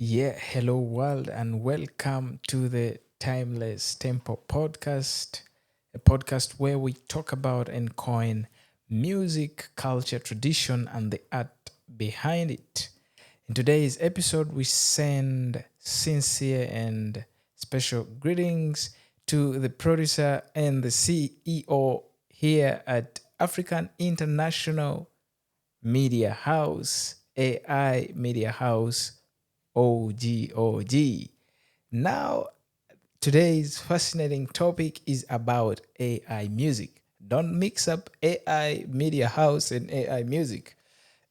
Yeah, hello world, and welcome to the Timeless Tempo podcast, a podcast where we talk about and coin music, culture, tradition, and the art behind it. In today's episode, we send sincere and special greetings to the producer and the CEO here at African International Media House, AI Media House, OGOG. Now, today's fascinating topic is about AI music. Don't mix up AI Media House and AI music.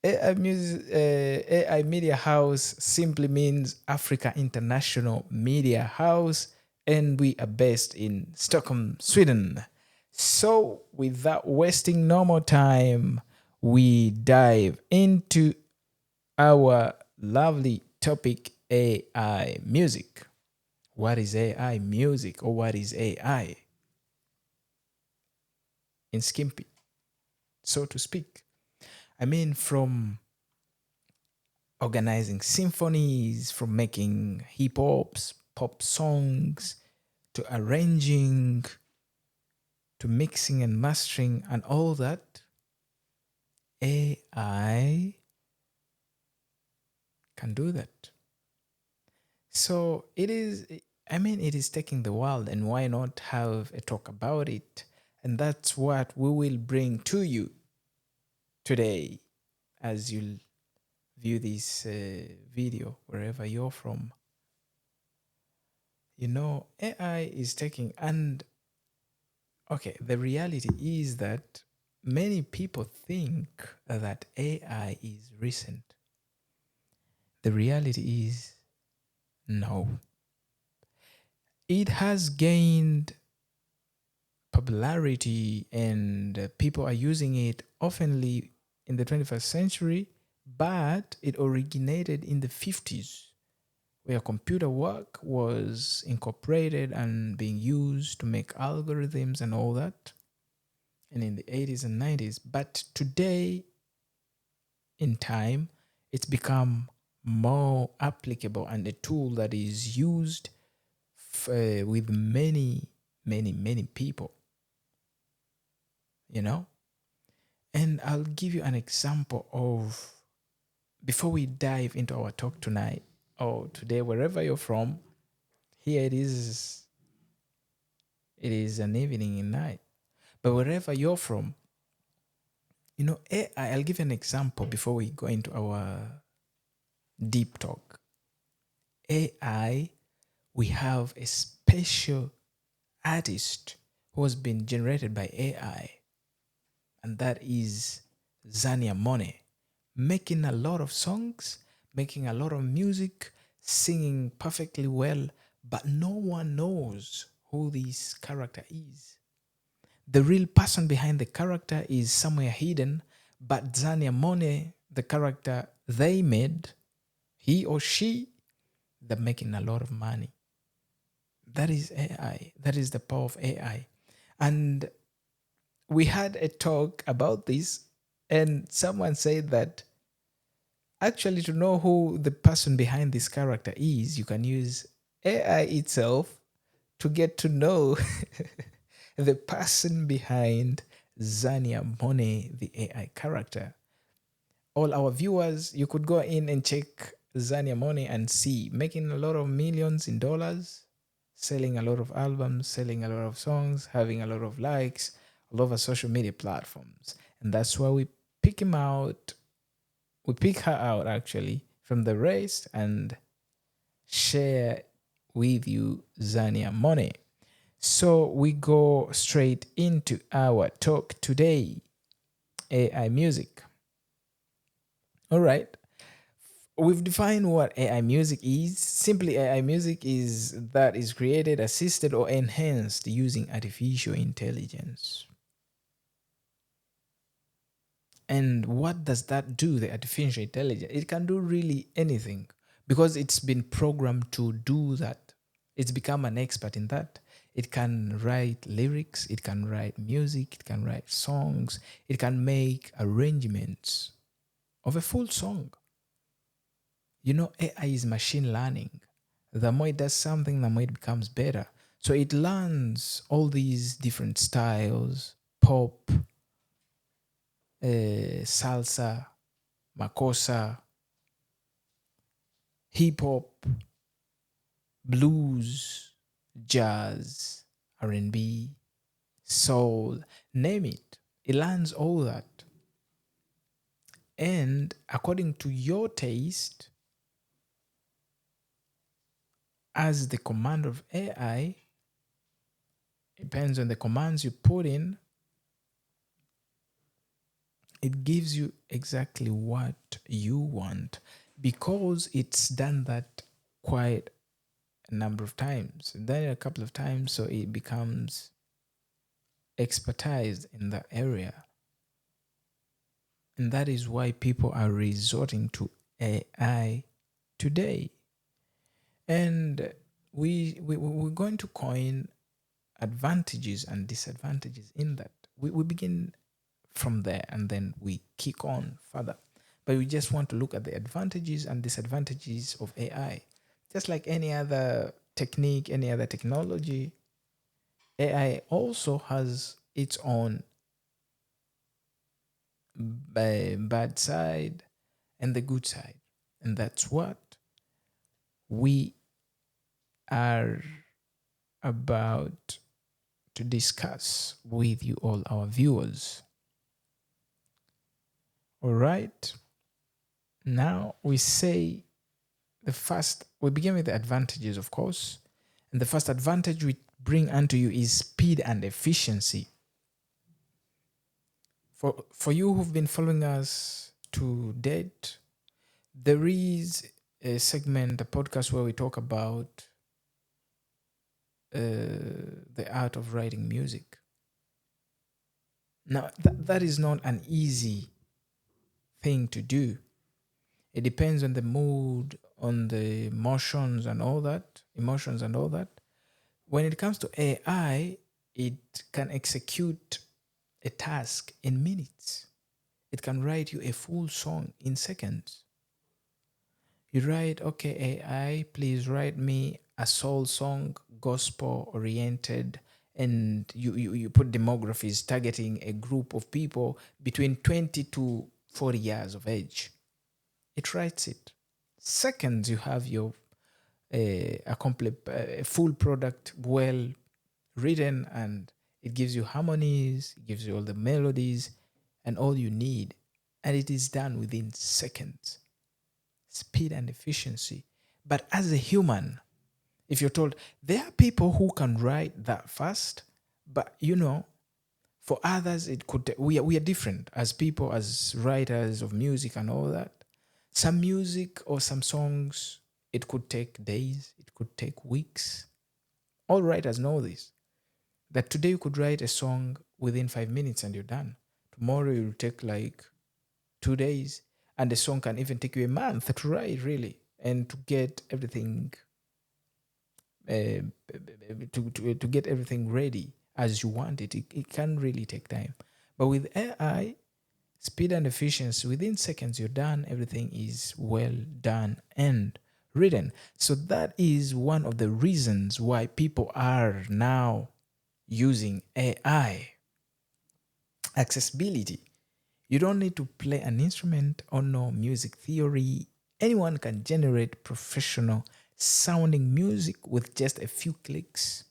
AI Media House simply means Africa International Media House, and we are based in Stockholm, Sweden. So, without wasting no more time, we dive into our lovely topic, AI music. What is AI music, or what is AI in Skimpy, so to speak? I mean, from organizing symphonies, from making hip hops, pop songs, to arranging, to mixing and mastering, and all that, AI can do that. So it is taking the world, and why not have a talk about it? And that's what we will bring to you today as you view this video wherever you're from. AI is taking, and okay, the reality is that many people think that AI is recent. The reality is no. It has gained popularity, and people are using it oftenly in the 21st century, but it originated in the 50s, where computer work was incorporated and being used to make algorithms and all that, and in the 80s and 90s. But today, in time, it's become more applicable and a tool that is used with many people, you know? And I'll give you an example of, before we dive into our talk tonight or today, wherever you're from. Here it is an evening and night. But wherever you're from, AI, I'll give you an example before we go into our deep talk. AI, we have a special artist who has been generated by AI, and that is Zania Mone, making a lot of songs, making a lot of music, singing perfectly well, but no one knows who this character is. The real person behind the character is somewhere hidden, but Zania Mone, the character they made, he or she, they're making a lot of money. That is AI. That is the power of AI. And we had a talk about this, and someone said that actually, to know who the person behind this character is, you can use AI itself to get to know the person behind Zania Mone, the AI character. All our viewers, you could go in and check Zania Mone and see making a lot of millions in dollars, selling a lot of albums, selling a lot of songs, having a lot of likes all over social media platforms. And that's why pick him out, we pick her out actually from the rest and share with you Zania Mone. So we go straight into our talk today, AI music. All right. We've defined what AI music is. Simply, AI music is that is created, assisted, or enhanced using artificial intelligence. And what does that do, the artificial intelligence? It can do really anything because it's been programmed to do that. It's become an expert in that. It can write lyrics, it can write music, it can write songs, it can make arrangements of a full song. AI is machine learning. The more it does something, the more it becomes better. So it learns all these different styles: pop, salsa, makossa, hip hop, blues, jazz, R&B, soul, name it. It learns all that. And according to your taste, as the command of AI, depends on the commands you put in, it gives you exactly what you want because it's done that quite a number of times. And then a couple of times, so it becomes expertise in that area. And that is why people are resorting to AI today. And we're going to coin advantages and disadvantages in that. We begin from there and then we kick on further. But we just want to look at the advantages and disadvantages of AI. Just like any other technique, any other technology, AI also has its own bad side and the good side. And that's what we are about to discuss with you all, our viewers. All right. Now we begin with the advantages, of course. And the first advantage we bring unto you is speed and efficiency. For you who've been following us to date, there is a segment, a podcast where we talk about the art of writing music. Now, that is not an easy thing to do. It depends on the mood, on the emotions and all that. When it comes to AI, it can execute a task in minutes. It can write you a full song in seconds. You write, okay, AI, please write me a soul song, gospel oriented, and you put demographies targeting a group of people between 20 to 40 years of age. It writes it. Seconds, you have your a complete, a full product, well written, and it gives you harmonies, it gives you all the melodies and all you need, and it is done within seconds. Speed and efficiency. But as a human, if you're told there are people who can write that fast, but for others it could we are different as people, as writers of music and all that. Some music or some songs, it could take days, it could take weeks. All writers know this, that today you could write a song within 5 minutes and you're done. Tomorrow you'll take like 2 days, and the song can even take you a month to write, really, and to get everything uh, to get everything ready as you want it. It can really take time. But with AI, speed and efficiency, within seconds you're done. Everything is well done and written. So that is one of the reasons why people are now using AI. Accessibility. You don't need to play an instrument or know music theory. Anyone can generate professional sounding music with just a few clicks.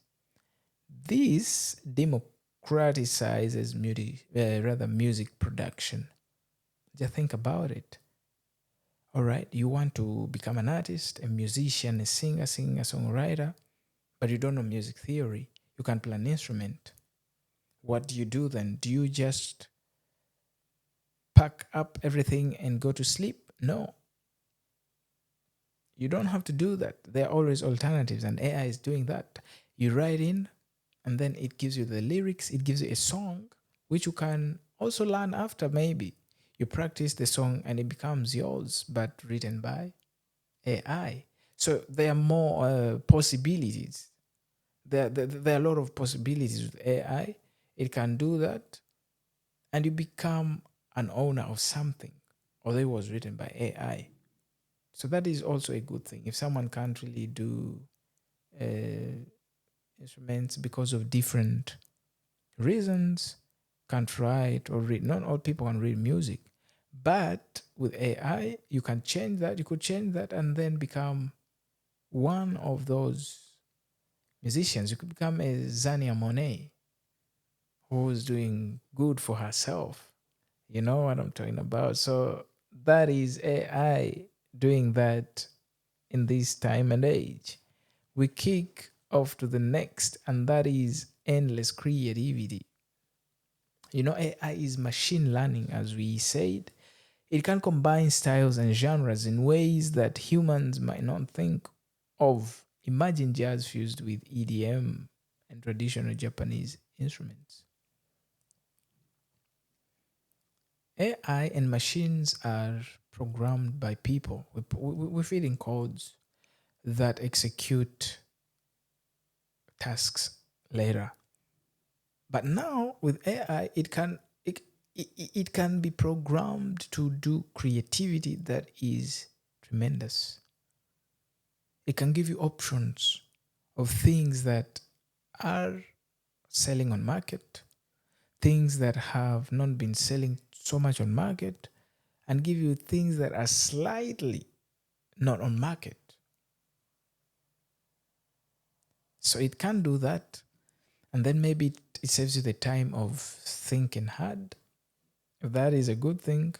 This democratizes music production. Just think about it. All right, you want to become an artist, a musician, a singer, songwriter, but you don't know music theory. You can play an instrument. What do you do then? Do you just pack up everything and go to sleep? No. You don't have to do that. There are always alternatives, and AI is doing that. You write in, and then it gives you the lyrics, it gives you a song, which you can also learn after maybe. You practice the song and it becomes yours, but written by AI. So there are more possibilities. There are a lot of possibilities with AI. It can do that, and you become an owner of something, although it was written by AI. So that is also a good thing. If someone can't really do uh, instruments because of different reasons, can't write or read, not all people can read music. But with AI, you can change that. You could change that and then become one of those musicians. You could become a Zania Monet who's doing good for herself. You know what I'm talking about? So that is AI doing that in this time and age. We kick off to the next, and that is endless creativity. You know, AI is machine learning, as we said. It can combine styles and genres in ways that humans might not think of. Imagine jazz fused with EDM and traditional Japanese instruments. AI and machines are programmed by people. We feed in codes that execute tasks later. But now with AI, it can be programmed to do creativity that is tremendous. It can give you options of things that are selling on market, things that have not been selling so much on market, and give you things that are slightly not on market. So it can do that, and then maybe it saves you the time of thinking hard. That is a good thing.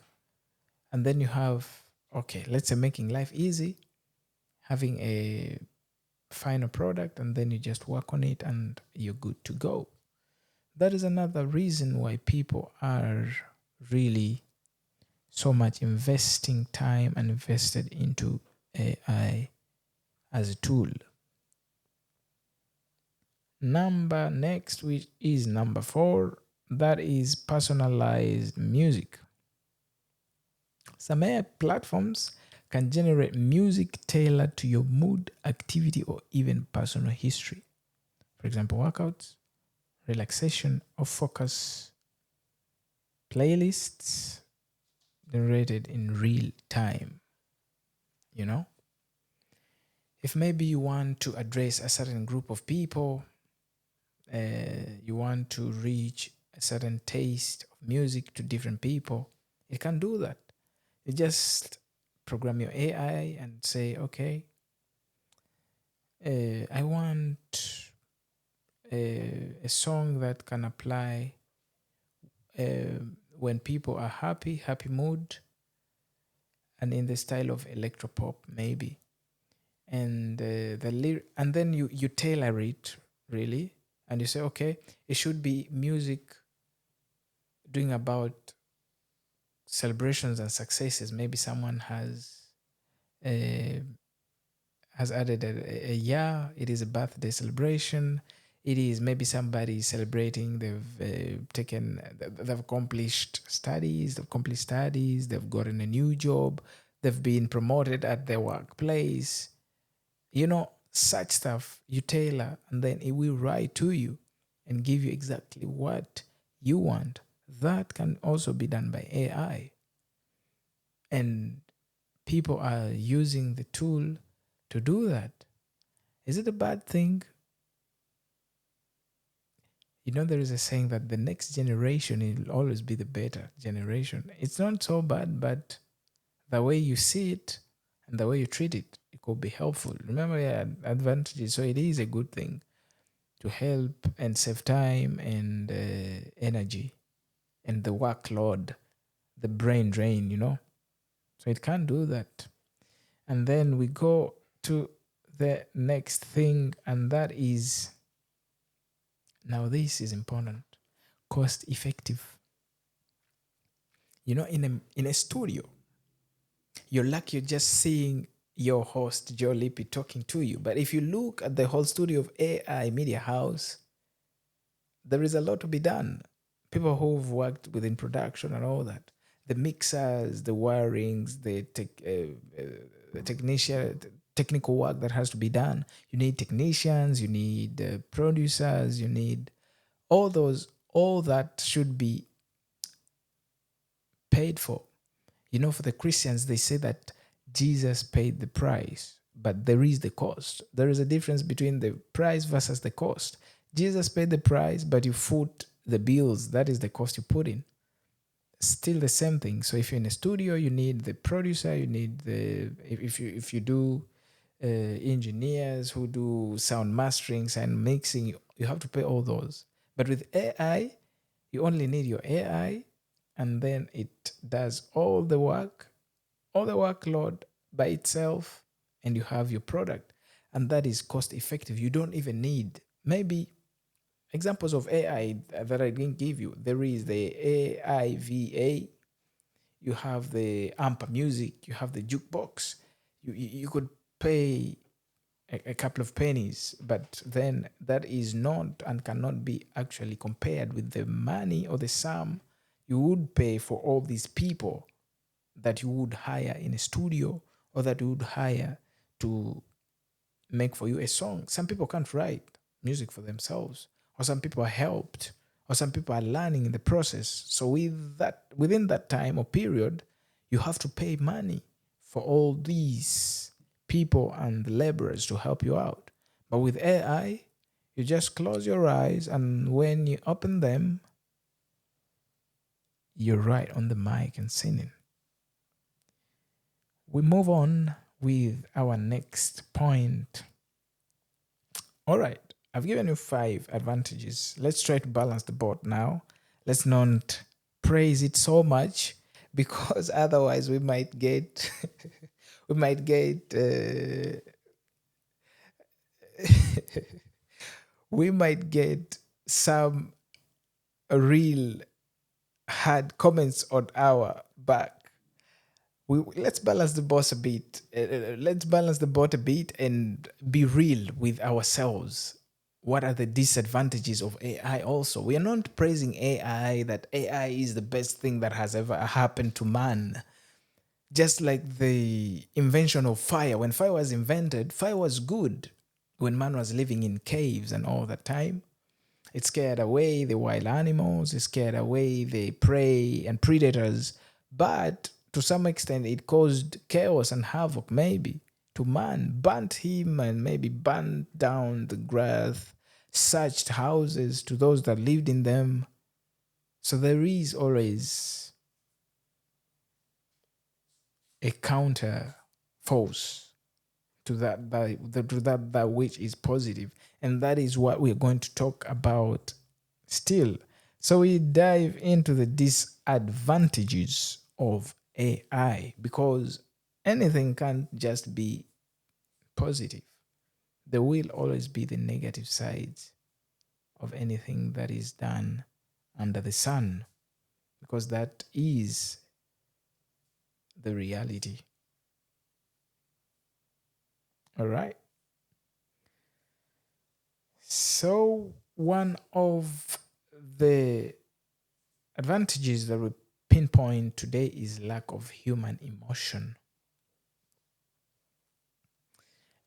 And then you have, okay, let's say making life easy, having a final product, and then you just work on it and you're good to go. That is another reason why people are really so much investing time and invested into AI as a tool. Number next, which is number 4, that is personalized music. Some AI platforms can generate music tailored to your mood, activity, or even personal history. For example, workouts, relaxation, or focus playlists generated in real time. You know, if maybe you want to address a certain group of people, you want to reach a certain taste of music to different people, it can do that. You just program your AI and say, okay, I want a song that can apply when people are happy, happy mood, and in the style of electropop, maybe. And and then you tailor it really, and you say, okay, it should be music doing about celebrations and successes. Maybe someone uh, has added a year. It is a birthday celebration. It is maybe somebody celebrating. They've accomplished studies. They've accomplished studies. They've gotten a new job. They've been promoted at their workplace. You know, such stuff you tailor, and then it will write to you and give you exactly what you want. That can also be done by AI, and people are using the tool to do that. Is it a bad thing? You know, there is a saying that the next generation will always be the better generation. It's not so bad, but the way you see it and the way you treat it, it could be helpful. Remember, yeah, advantages. So it is a good thing to help and save time and energy and the workload, the brain drain, you know. So it can do that. And then we go to the next thing, and that is, now this is important, cost effective. You know, in a studio, you're lucky you're just seeing your host Joe Lipi talking to you. But if you look at the whole studio of AI Media House, there is a lot to be done. People who've worked within production and all that, the mixers, the wirings, the technical work that has to be done. You need technicians, you need producers, you need all those. All that should be paid for. You know, for the Christians, they say that Jesus paid the price, but there is the cost. There is a difference between the price versus the cost. Jesus paid the price, but you foot the bills. That is the cost you put in. Still the same thing. So if you're in a studio, you need the producer, you need the if you do engineers who do sound mastering, sound mixing, you have to pay all those. But with AI, you only need your AI, and then it does all the workload by itself, and you have your product, and that is cost effective. You don't even need maybe examples of AI that I didn't give you. There is the AIVA, you have the amp music, you have the jukebox. You could pay a couple of pennies, but then that is not and cannot be actually compared with the money or the sum you would pay for all these people that you would hire in a studio or that you would hire to make for you a song. Some people can't write music for themselves, or some people are helped, or some people are learning in the process. So within that time or period, you have to pay money for all these people and the laborers to help you out. But with AI, you just close your eyes, and when you open them, you're right on the mic and singing. We move on with our next point. All right, I've given you 5 advantages. Let's try to balance the board now. Let's not praise it so much because otherwise we might get we might get we might get some real hard comments on our back. Let's balance the boss a bit. Let's balance the boat a bit and be real with ourselves. What are the disadvantages of AI? Also, we are not praising AI that AI is the best thing that has ever happened to man. Just like the invention of fire. When fire was invented, fire was good when man was living in caves and all that time. It scared away the wild animals, it scared away the prey and predators, but to some extent it caused chaos and havoc, maybe to man, burnt him and maybe burnt down the grass, searched houses to those that lived in them. So there is always a counter force to that which is positive, and that is what we're going to talk about still. So we dive into the disadvantages of AI because anything can't just be positive. There will always be the negative sides of anything that is done under the sun because that is the reality. All right. So, one of the advantages that we pinpoint today is lack of human emotion.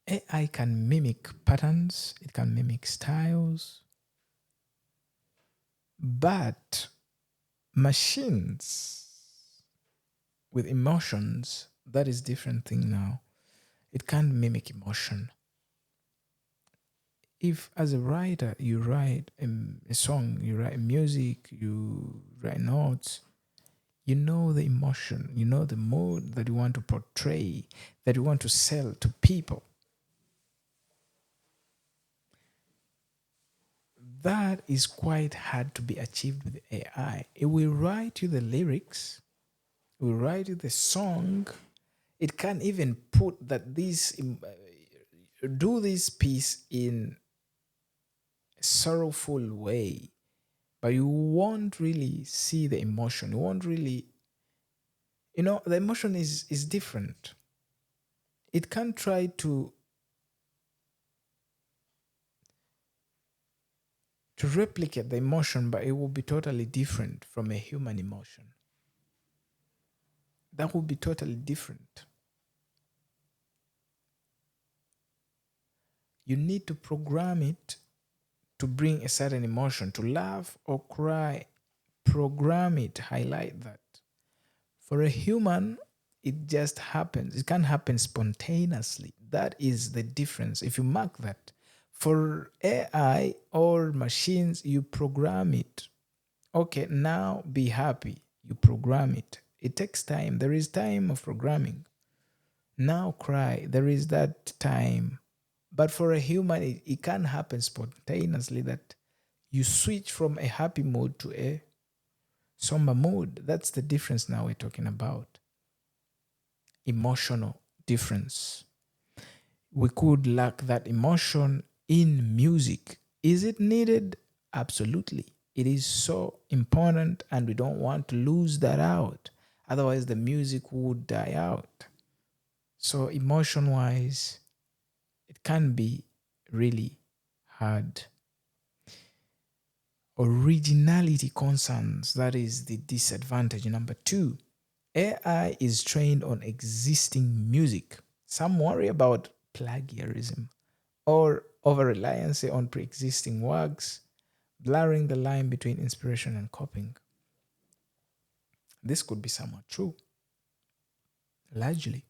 AI can mimic patterns, it can mimic styles, but machines with emotions, that is different thing now. It can't mimic emotion. If as a writer you write a song, you write music, you write notes, you know the emotion, you know the mood that you want to portray, that you want to sell to people. That is quite hard to be achieved with AI. It will write you the lyrics, it will write you the song. It can't even put that do this piece in a sorrowful way, but you won't really see the emotion. You won't really, the emotion is different. It can't try to replicate the emotion, but it will be totally different from a human emotion. That will be totally different. You need to program it to bring a certain emotion, to laugh or cry. Program it, highlight that. For a human, it just happens. It can't happen spontaneously. That is the difference. If you mark that, for AI or machines, you program it. Okay, now be happy. You program it. It takes time. There is time of programming. Now cry. There is that time. But for a human, it can happen spontaneously that you switch from a happy mode to a somber mood. That's the difference now we're talking about. Emotional difference. We could lack that emotion in music. Is it needed? Absolutely. It is so important, and we don't want to lose that out. Otherwise, the music would die out. So, emotion wise, it can be really hard. Originality concerns, that is the disadvantage. Number two, AI is trained on existing music. Some worry about plagiarism or over reliance on pre existing works, blurring the line between inspiration and copying. This could be somewhat true, largely.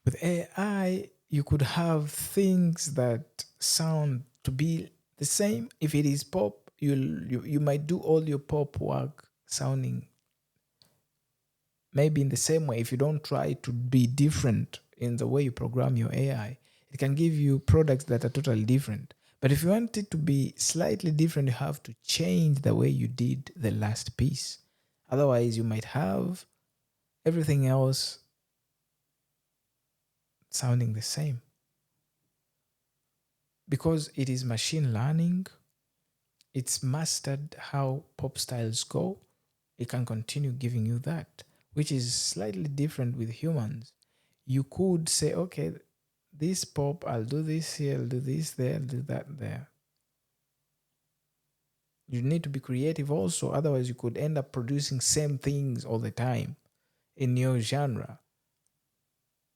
With AI, you could have things that sound to be the same. If it is pop, you might do all your pop work sounding maybe in the same way. If you don't try to be different in the way you program your AI, it can give you products that are totally different. But if you want it to be slightly different, you have to change the way you did the last piece. Otherwise, you might have everything else sounding the same. Because it is machine learning, it's mastered how pop styles go. It can continue giving you that, which is slightly different with humans. You could say, okay, this pop, I'll do this here, I'll do this there, I'll do that there. You need to be creative also, otherwise you could end up producing same things all the time in your genre.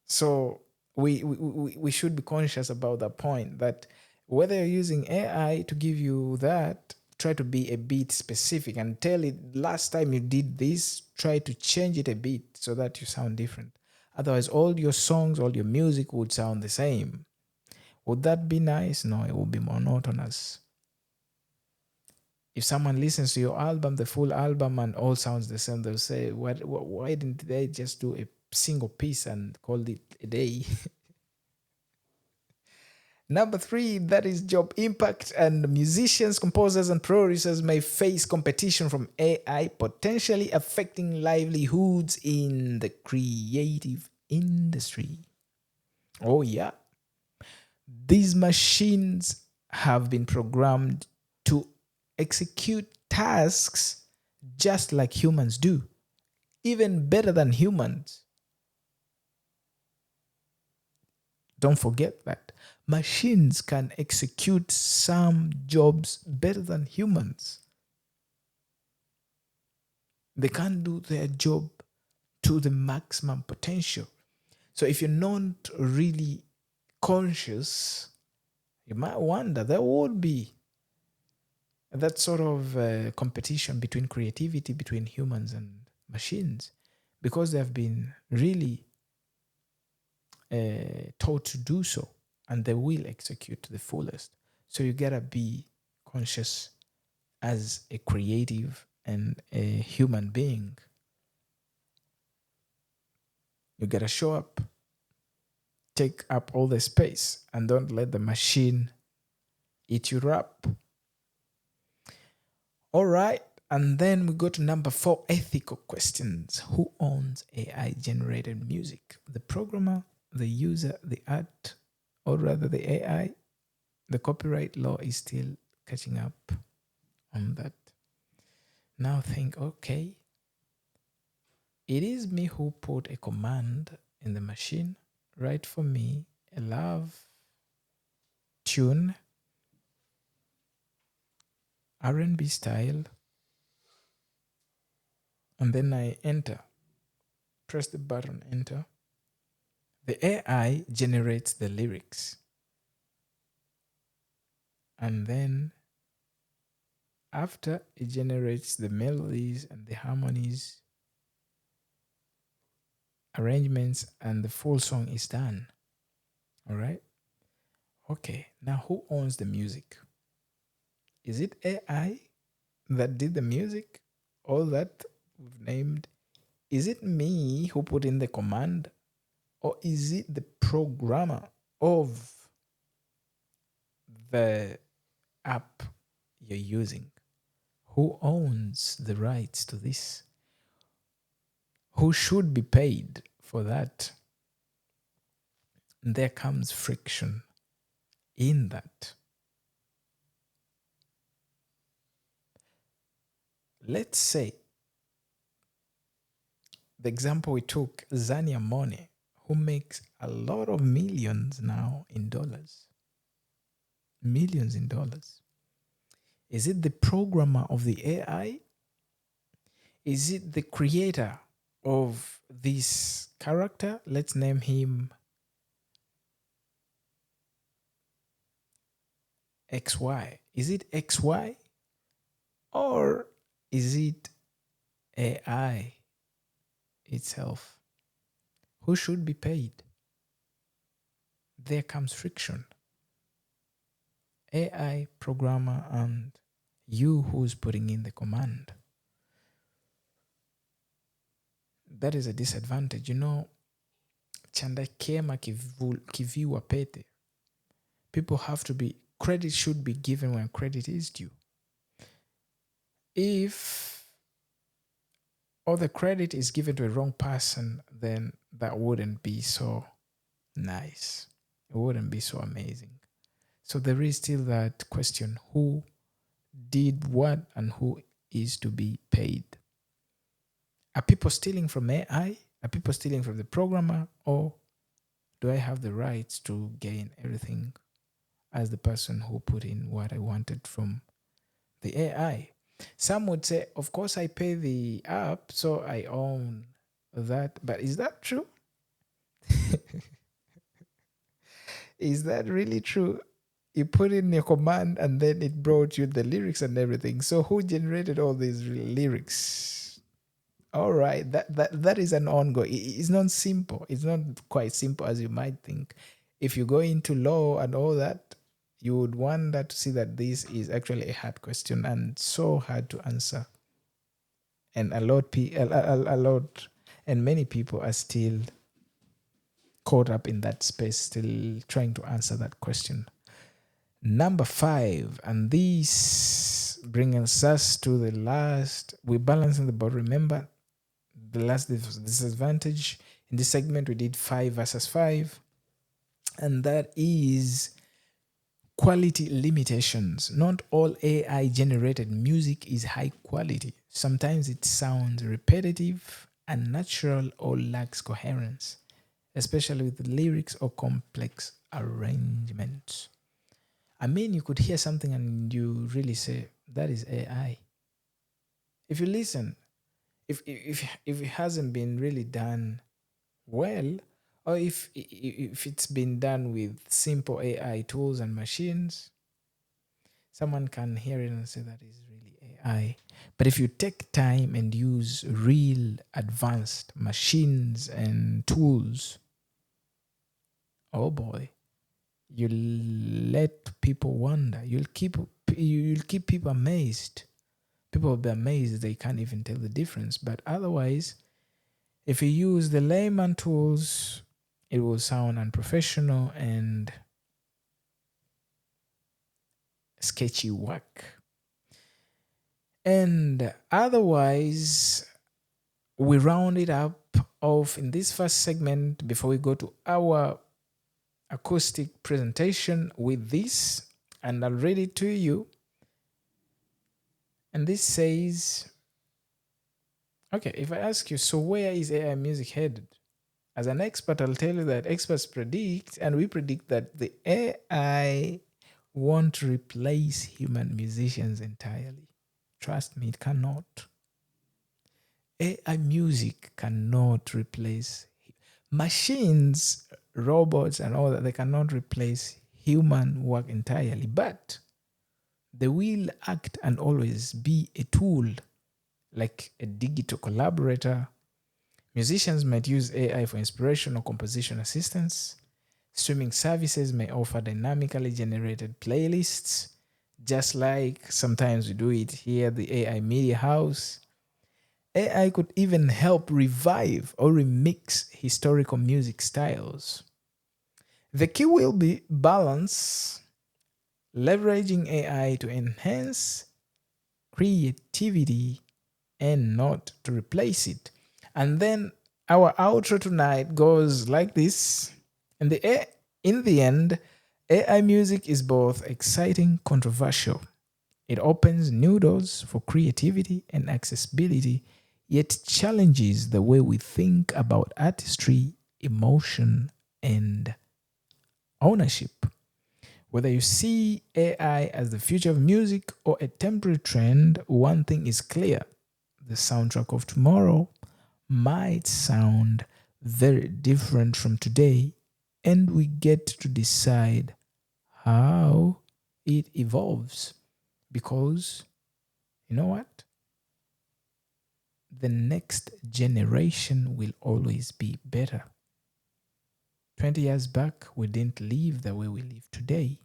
So we should be conscious about the point that whether you're using AI to give you that, try to be a bit specific and tell it last time you did this, try to change it a bit so that you sound different. Otherwise, all your songs, all your music would sound the same. Would that be nice? No, it would be monotonous. If someone listens to your album, the full album, and all sounds the same, they'll say, why didn't they just do a single piece and call it a day? Number three, that is job impact, and musicians, composers, and producers may face competition from AI, potentially affecting livelihoods in the creative industry. Oh, yeah. These machines have been programmed to execute tasks just like humans do, even better than humans. Don't forget that. Machines can execute some jobs better than humans. They can't do their job to the maximum potential. So if you're not really conscious, you might wonder there would be that sort of competition between creativity between humans and machines because they have been really taught to do so, and they will execute to the fullest. So you gotta be conscious as a creative and a human being. You gotta show up, take up all the space, and don't let the machine eat you up. All right. And then we go to number four, ethical questions. Who owns AI generated music? The programmer, the user, the art, or rather the AI? The copyright law is still catching up on that. Now think, okay, it is me who put a command in the machine, write for me a love tune, R&B style, and then I enter, press the button, enter. The AI generates the lyrics. And then after it generates the melodies and the harmonies, arrangements, and the full song is done. All right. Okay. Now, who owns the music? Is it AI that did the music? All that we've named. Is it me who put in the command? Or is it the programmer of the app you're using? Who owns the rights to this? Who should be paid for that? And there comes friction in that. Let's say the example we took, Zania Mone, who makes a lot of millions now in dollars. Millions in dollars. Is it the programmer of the AI? Is it the creator of this character? Let's name him XY. Is it XY? Or is it AI itself? Who should be paid? There comes friction. AI programmer and you who's putting in the command. That is a disadvantage. You know, chanda kema kiviwa pete. People have to be, credit should be given when credit is due. If all the credit is given to a wrong person, then that wouldn't be so nice. It wouldn't be so amazing. So there is still that question, who did what and who is to be paid? Are people stealing from AI? Are people stealing from the programmer? Or do I have the rights to gain everything as the person who put in what I wanted from the AI? Some would say, of course, I pay the app, so I own that. But is that true? Is that really true? You put in your command and then it brought you the lyrics and everything. So who generated all these lyrics? All right, that is an ongoing. It's not simple. It's not quite simple as you might think. If you go into law and all that, you would wonder to see that this is actually a hard question and so hard to answer. And a lot, and many people are still caught up in that space, still trying to answer that question. Number 5, and this brings us to the last. We're balancing the board. Remember, the last disadvantage in this segment, we did 5 versus 5, and that is quality limitations. Not all AI generated music is high quality. Sometimes it sounds repetitive, unnatural, or lacks coherence, especially with lyrics or complex arrangements. I mean, you could hear something and you really say, that is AI. If you listen, if it hasn't been really done well, or if it's been done with simple AI tools and machines, someone can hear it and say that is really AI. But if you take time and use real advanced machines and tools, oh boy, you'll let people wonder. You'll keep people amazed. People will be amazed they can't even tell the difference. But otherwise, if you use the layman tools, it will sound unprofessional and sketchy work. And otherwise, we round it up off in this first segment before we go to our acoustic presentation with this, and I'll read it to you. And this says, okay, if I ask you, so where is AI music headed? As an expert, I'll tell you that experts predict, and we predict that the AI won't replace human musicians entirely. Trust me, it cannot. AI music cannot replace machines, robots, and all that. They cannot replace human work entirely, but they will act and always be a tool, like a digital collaborator, Musicians might use AI for inspiration or composition assistance. Streaming services may offer dynamically generated playlists, just like sometimes we do it here at the AI Media House. AI could even help revive or remix historical music styles. The key will be balance, leveraging AI to enhance creativity and not to replace it. And then our outro tonight goes like this. In the end, AI music is both exciting, controversial. It opens new doors for creativity and accessibility, yet challenges the way we think about artistry, emotion, and ownership. Whether you see AI as the future of music or a temporary trend, one thing is clear: the soundtrack of tomorrow might sound very different from today, and we get to decide how it evolves. Because you know what? The next generation will always be better. 20 years back, we didn't live the way we live today.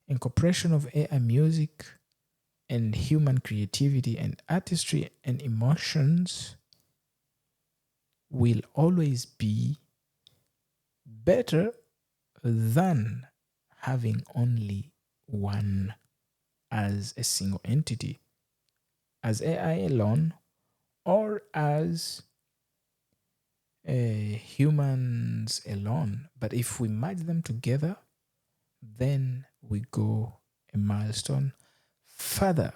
Incorporation of AI music and human creativity and artistry and emotions will always be better than having only one as a single entity, as AI alone, or as humans alone. But if we merge them together, then we go a milestone further.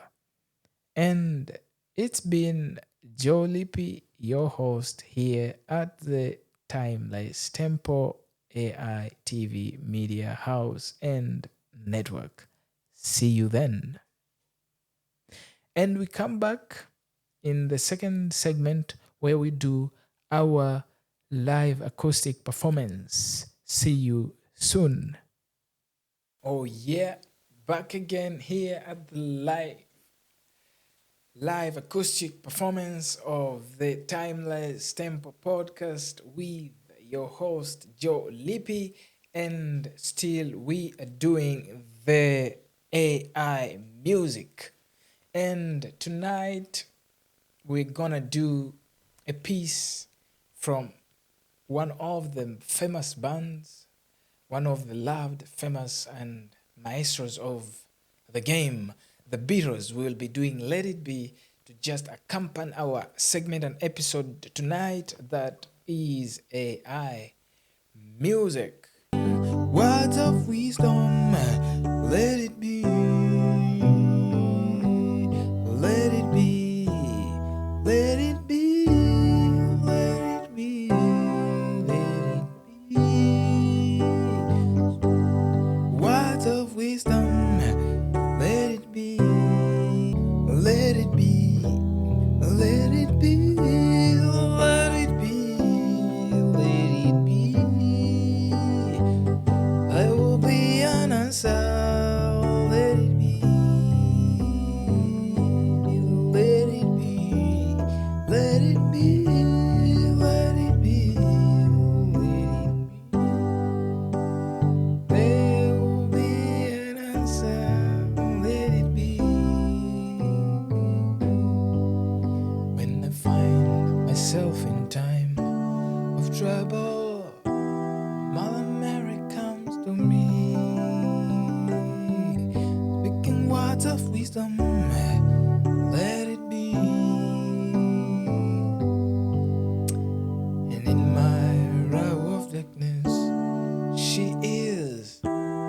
And it's been Joe Lipi, your host here at the Timeless Tempo AI TV Media House and Network. See you then. And we come back in the second segment where we do our live acoustic performance. See you soon. Oh, yeah, back again here at the live acoustic performance of the Timeless Tempo podcast with your host Joe Lipi, and still we are doing the AI music. And tonight we're gonna do a piece from one of the famous bands, one of the loved, famous, and maestros of the game, the Beatles. We will be doing Let It Be to just accompany our segment and episode tonight that is AI music. Words of wisdom, let it be, let it be, let it be, let it be, let it be. Words of wisdom, let it be, let it be, let it be, let it be, let it be. I will be an answer, let it be, let it be, let it be, let it be, let it be. There will be an answer, let it be. When I find myself in time of trouble, Mother Mary comes to me, speaking words of wisdom, let it be. And in my hour of darkness, she is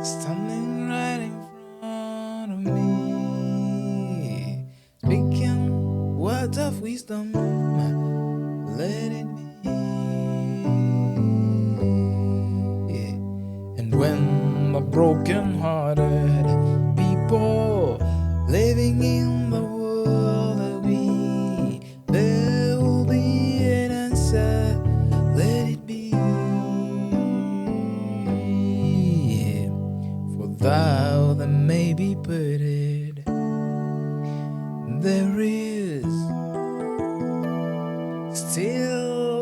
standing right in front of me, speaking words of wisdom, let it be. And when the broken-hearted people living in the world agree, there will be an answer, let it be. For thou that may be parted, there is still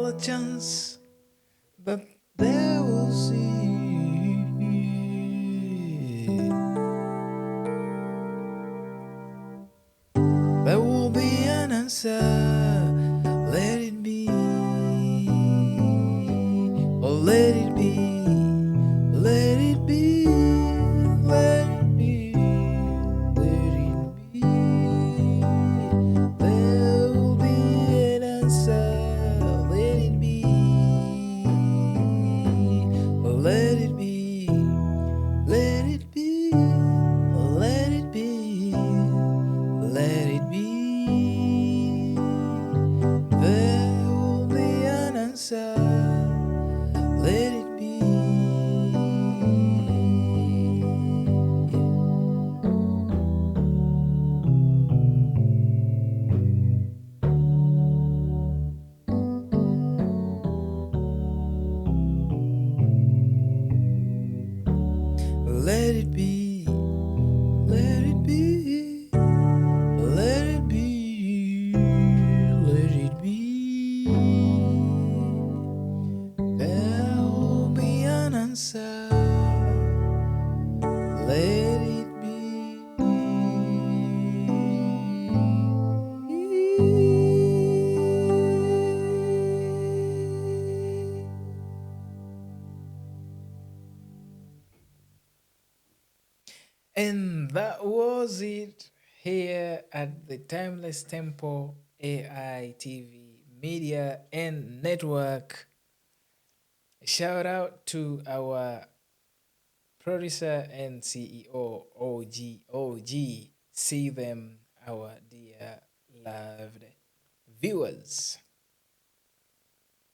Let it be, let it be, let it be, let it be. There will be an answer. Let it be. And that was it here at the Timeless Tempo AI TV Media and Network. Shout out to our producer and CEO, OG. See them, our dear loved viewers.